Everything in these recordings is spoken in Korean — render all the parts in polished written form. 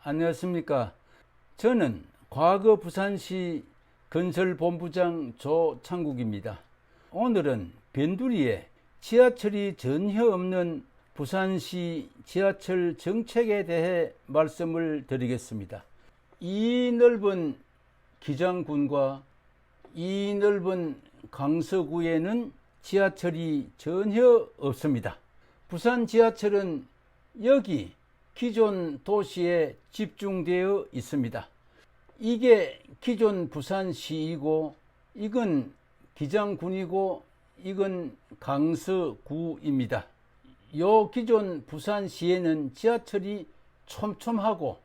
안녕하십니까. 저는 과거 부산시 건설본부장 조창국입니다. 오늘은 변두리에 지하철이 전혀 없는 부산시 지하철 정책에 대해 말씀을 드리겠습니다. 이 넓은 기장군과 이 넓은 강서구에는 지하철이 전혀 없습니다. 부산 지하철은 여기 기존 도시에 집중되어 있습니다. 이게 기존 부산시이고 이건 기장군이고 이건 강서구입니다. 요 기존 부산시에는 지하철이 촘촘하고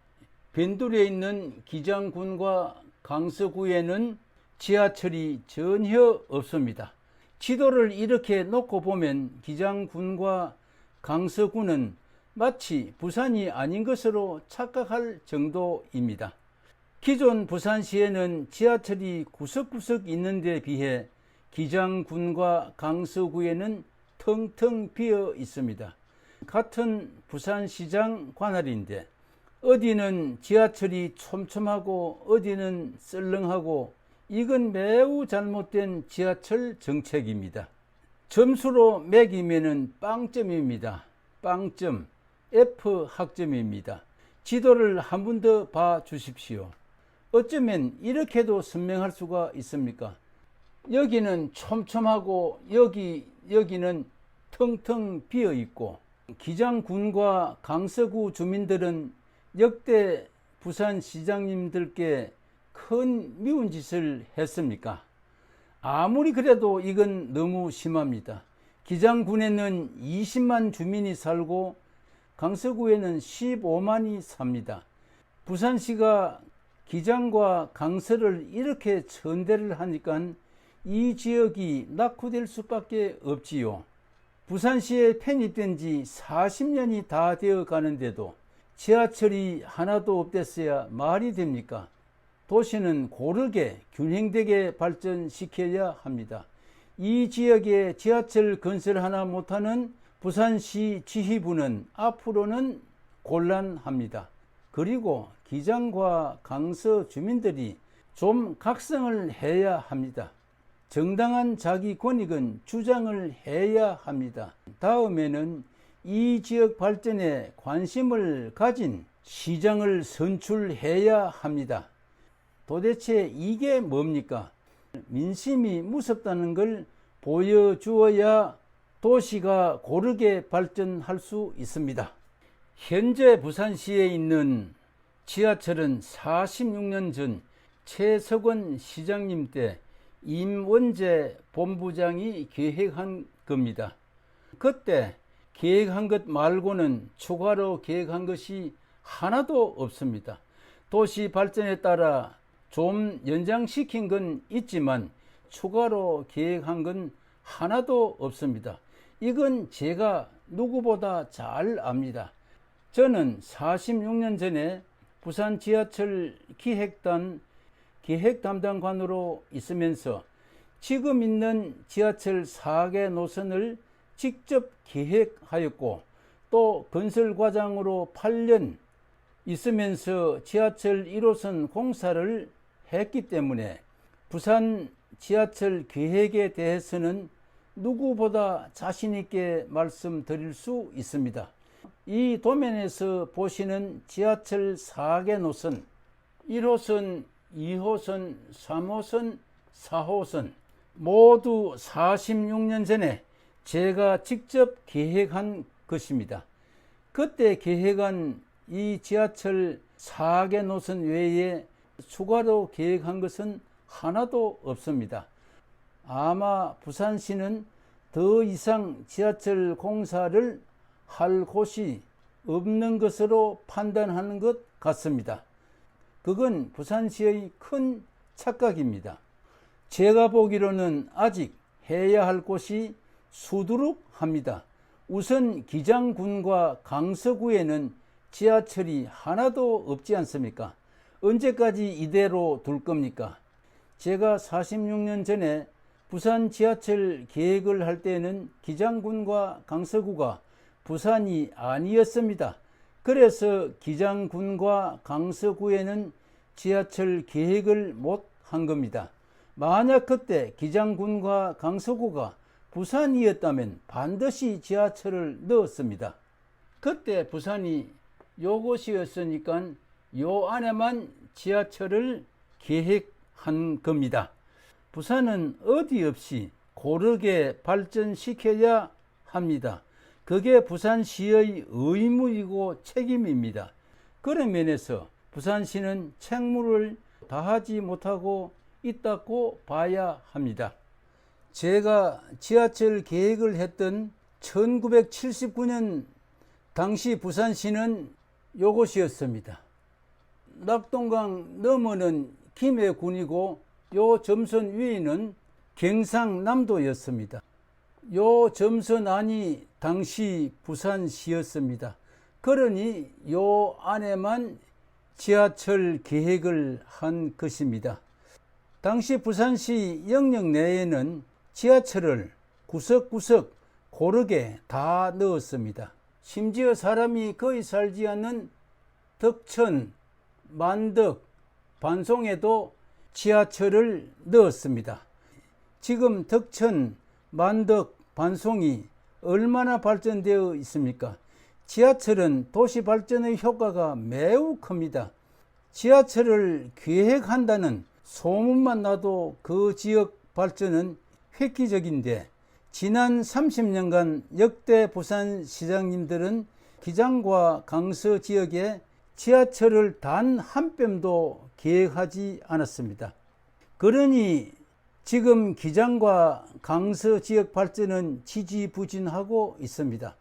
변두리에 있는 기장군과 강서구에는 지하철이 전혀 없습니다. 지도를 이렇게 놓고 보면 기장군과 강서구는 마치 부산이 아닌 것으로 착각할 정도입니다. 기존 부산시에는 지하철이 구석구석 있는 데 비해 기장군과 강서구에는 텅텅 비어 있습니다. 같은 부산시장 관할인데 어디는 지하철이 촘촘하고 어디는 썰렁하고 이건 매우 잘못된 지하철 정책입니다. 점수로 매기면은 빵점입니다. 빵점, F 학점입니다. 지도를 한 번 더 봐 주십시오. 어쩌면 이렇게도 설명할 수가 있습니까? 여기는 촘촘하고 여기는 텅텅 비어 있고 기장군과 강서구 주민들은 역대 부산시장님들께 큰 미운 짓을 했습니까? 아무리 그래도 이건 너무 심합니다. 기장군에는 20만 주민이 살고 강서구에는 15만이 삽니다. 부산시가 기장과 강서를 이렇게 천대를 하니까 이 지역이 낙후될 수밖에 없지요. 부산시에 편입된 지 40년이 다 되어 가는데도 지하철이 하나도 없댔어야 말이 됩니까? 도시는 고르게 균형되게 발전시켜야 합니다. 이 지역에 지하철 건설 하나 못하는 부산시 지휘부는 앞으로는 곤란합니다. 그리고 기장과 강서 주민들이 좀 각성을 해야 합니다. 정당한 자기 권익은 주장을 해야 합니다. 다음에는 이 지역 발전에 관심을 가진 시장을 선출해야 합니다. 도대체 이게 뭡니까? 민심이 무섭다는 걸 보여주어야 도시가 고르게 발전할 수 있습니다. 현재 부산시에 있는 지하철은 46년 전 최석원 시장님 때 임원재 본부장이 계획한 겁니다. 그때 계획한 것 말고는 추가로 계획한 것이 하나도 없습니다. 도시 발전에 따라 좀 연장시킨 건 있지만 추가로 계획한 건 하나도 없습니다. 이건 제가 누구보다 잘 압니다. 저는 46년 전에 부산 지하철 기획단 계획 담당관으로 있으면서 지금 있는 지하철 4개 노선을 직접 계획하였고 또 건설과장으로 8년 있으면서 지하철 1호선 공사를 했기 때문에 부산 지하철 계획에 대해서는 누구보다 자신 있게 말씀드릴 수 있습니다. 이 도면에서 보시는 지하철 4개 노선 1호선, 2호선, 3호선, 4호선 모두 46년 전에 제가 직접 계획한 것입니다. 그때 계획한 이 지하철 4개 노선 외에 추가로 계획한 것은 하나도 없습니다. 아마 부산시는 더 이상 지하철 공사를 할 곳이 없는 것으로 판단하는 것 같습니다. 그건 부산시의 큰 착각입니다. 제가 보기로는 아직 해야 할 곳이 수두룩합니다. 우선 기장군과 강서구에는 지하철이 하나도 없지 않습니까? 언제까지 이대로 둘 겁니까? 제가 46년 전에 부산 지하철 계획을 할 때는 기장군과 강서구가 부산이 아니었습니다. 그래서 기장군과 강서구에는 지하철 계획을 못 한 겁니다. 만약 그때 기장군과 강서구가 부산이었다면 반드시 지하철을 넣었습니다. 그때 부산이 요것이었으니까 요 안에만 지하철을 계획한 겁니다. 부산은 어디 없이 고르게 발전시켜야 합니다. 그게 부산시의 의무이고 책임입니다. 그런 면에서 부산시는 책무를 다하지 못하고 있다고 봐야 합니다. 제가 지하철 계획을 했던 1979년 당시 부산시는 요것이었습니다. 낙동강 너머는 김해군이고 요 점선 위에는 경상남도였습니다. 요 점선 안이 당시 부산시였습니다. 그러니 요 안에만 지하철 계획을 한 것입니다. 당시 부산시 영역 내에는 지하철을 구석구석 고르게 다 넣었습니다. 심지어 사람이 거의 살지 않는 덕천, 만덕, 반송에도 지하철을 넣었습니다. 지금 덕천, 만덕, 반송이 얼마나 발전되어 있습니까? 지하철은 도시 발전의 효과가 매우 큽니다. 지하철을 계획한다는 소문만 나도 그 지역 발전은 획기적인데 지난 30년간 역대 부산시장님들은 기장과 강서 지역에 지하철을 단 한 뼘도 계획하지 않았습니다. 그러니 지금 기장과 강서 지역 발전은 지지부진하고 있습니다.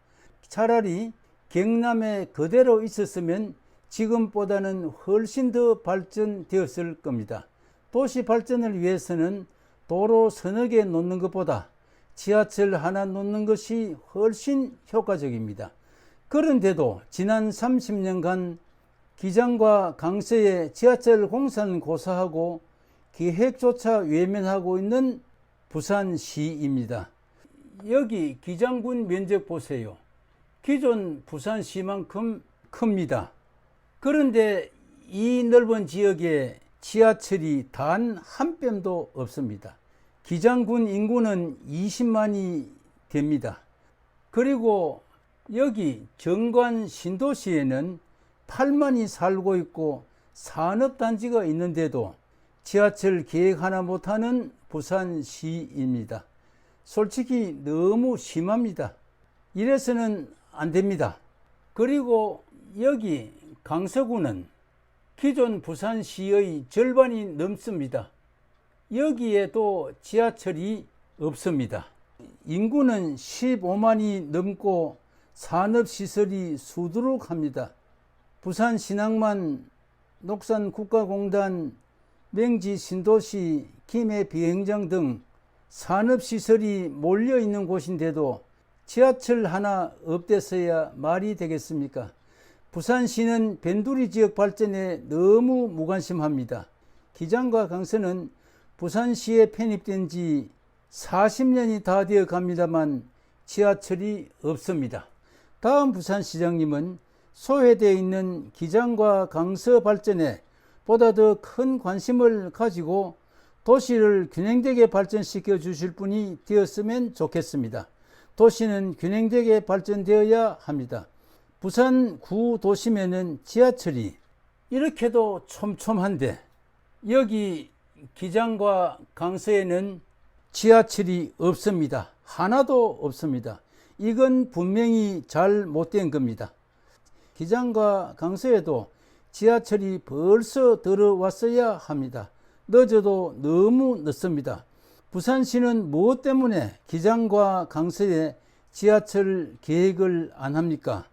차라리 경남에 그대로 있었으면 지금보다는 훨씬 더 발전되었을 겁니다. 도시 발전을 위해서는 도로 서너 개 놓는 것보다 지하철 하나 놓는 것이 훨씬 효과적입니다. 그런데도 지난 30년간 기장과 강서에 지하철 공사는 고사하고 계획조차 외면하고 있는 부산시입니다. 여기 기장군 면적 보세요. 기존 부산시만큼 큽니다. 그런데 이 넓은 지역에 지하철이 단 한 뼘도 없습니다. 기장군 인구는 20만이 됩니다. 그리고 여기 정관 신도시에는 8만이 살고 있고 산업단지가 있는데도 지하철 계획 하나 못하는 부산시입니다. 솔직히 너무 심합니다. 이래서는 안 됩니다. 그리고 여기 강서구는 기존 부산시의 절반이 넘습니다. 여기에도 지하철이 없습니다. 인구는 15만이 넘고 산업시설이 수두룩합니다. 부산신항만, 녹산국가공단, 맹지신도시, 김해비행장 등 산업시설이 몰려있는 곳인데도 지하철 하나 없대서야 말이 되겠습니까? 부산시는 변두리 지역 발전에 너무 무관심합니다. 기장과 강서는 부산시에 편입된 지 40년이 다 되어 갑니다만 지하철이 없습니다. 다음 부산시장님은 소외되어 있는 기장과 강서 발전에 보다 더 큰 관심을 가지고 도시를 균형되게 발전시켜 주실 분이 되었으면 좋겠습니다. 도시는 균형되게 발전되어야 합니다. 부산 구도심에는 지하철이 이렇게도 촘촘한데 여기 기장과 강서에는 지하철이 없습니다. 하나도 없습니다. 이건 분명히 잘 못된 겁니다. 기장과 강서에도 지하철이 벌써 들어왔어야 합니다. 늦어도 너무 늦습니다. 부산시는 무엇 때문에 기장과 강서에 지하철 계획을 안 합니까?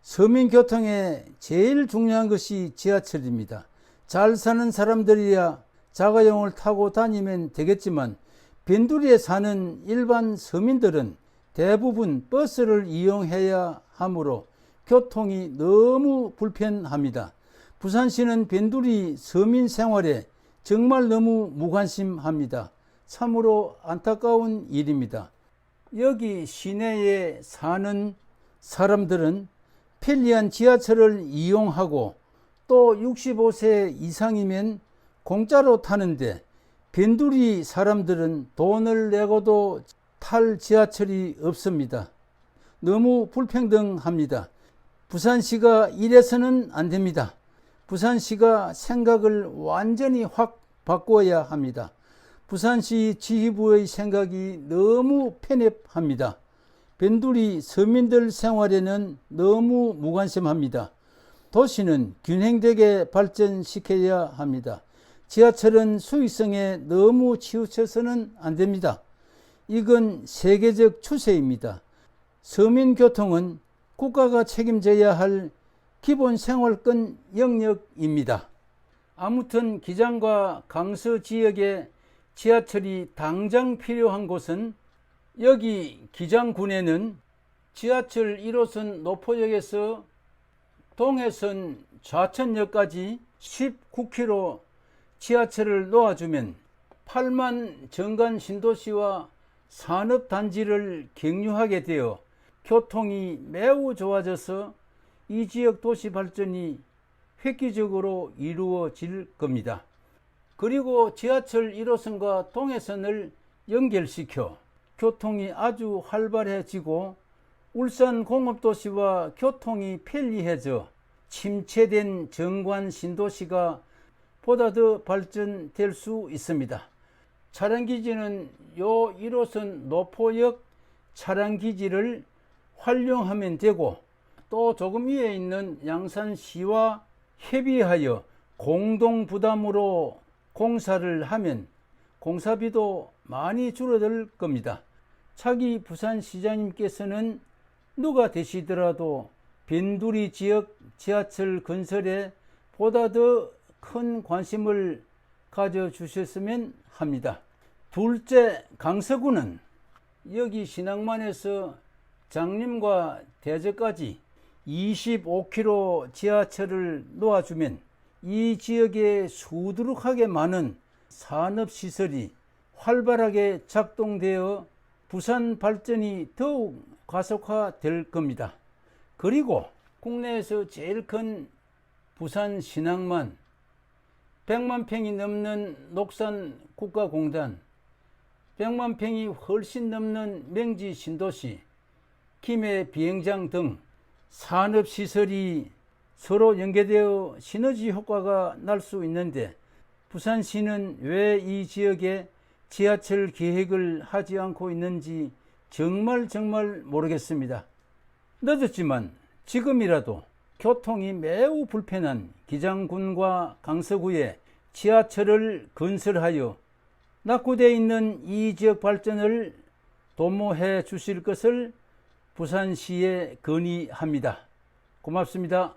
서민교통에 제일 중요한 것이 지하철입니다. 잘 사는 사람들이야 자가용을 타고 다니면 되겠지만 변두리에 사는 일반 서민들은 대부분 버스를 이용해야 하므로 교통이 너무 불편합니다. 부산시는 변두리 서민 생활에 정말 너무 무관심합니다. 참으로 안타까운 일입니다. 여기 시내에 사는 사람들은 편리한 지하철을 이용하고 또 65세 이상이면 공짜로 타는데 변두리 사람들은 돈을 내고도 탈 지하철이 없습니다. 너무 불평등합니다. 부산시가 이래서는 안 됩니다. 부산시가 생각을 완전히 확 바꿔야 합니다. 부산시 지휘부의 생각이 너무 편협합니다. 변두리 서민들 생활에는 너무 무관심합니다. 도시는 균형되게 발전시켜야 합니다. 지하철은 수익성에 너무 치우쳐서는 안 됩니다. 이건 세계적 추세입니다. 서민교통은 국가가 책임져야 할 기본 생활권 영역입니다. 아무튼 기장과 강서 지역에 지하철이 당장 필요한 곳은 여기 기장군에는 지하철 1호선 노포역에서 동해선 좌천역까지 19km 지하철을 놓아주면 8만 정관 신도시와 산업단지를 경유하게 되어 교통이 매우 좋아져서 이 지역 도시 발전이 획기적으로 이루어질 겁니다. 그리고 지하철 1호선과 동해선을 연결시켜 교통이 아주 활발해지고 울산 공업도시와 교통이 편리해져 침체된 정관 신도시가 보다 더 발전될 수 있습니다. 차량기지는 요 1호선 노포역 차량기지를 활용하면 되고 또 조금 위에 있는 양산시와 협의하여 공동부담으로 공사를 하면 공사비도 많이 줄어들 겁니다. 차기 부산시장님께서는 누가 되시더라도 변두리 지역 지하철 건설에 보다 더 큰 관심을 가져주셨으면 합니다. 둘째, 강서구는 여기 신항만에서 장림과 대저까지 25km 지하철을 놓아주면 이 지역에 수두룩하게 많은 산업시설이 활발하게 작동되어 부산 발전이 더욱 가속화될 겁니다. 그리고 국내에서 제일 큰 부산 신항만, 100만 평이 넘는 녹산 국가공단, 100만 평이 훨씬 넘는 명지 신도시, 김해 비행장 등 산업시설이 서로 연계되어 시너지 효과가 날 수 있는데 부산시는 왜 이 지역에 지하철 계획을 하지 않고 있는지 정말 모르겠습니다. 늦었지만 지금이라도 교통이 매우 불편한 기장군과 강서구에 지하철을 건설하여 낙후되어 있는 이 지역 발전을 도모해 주실 것을 부산시에 건의합니다. 고맙습니다.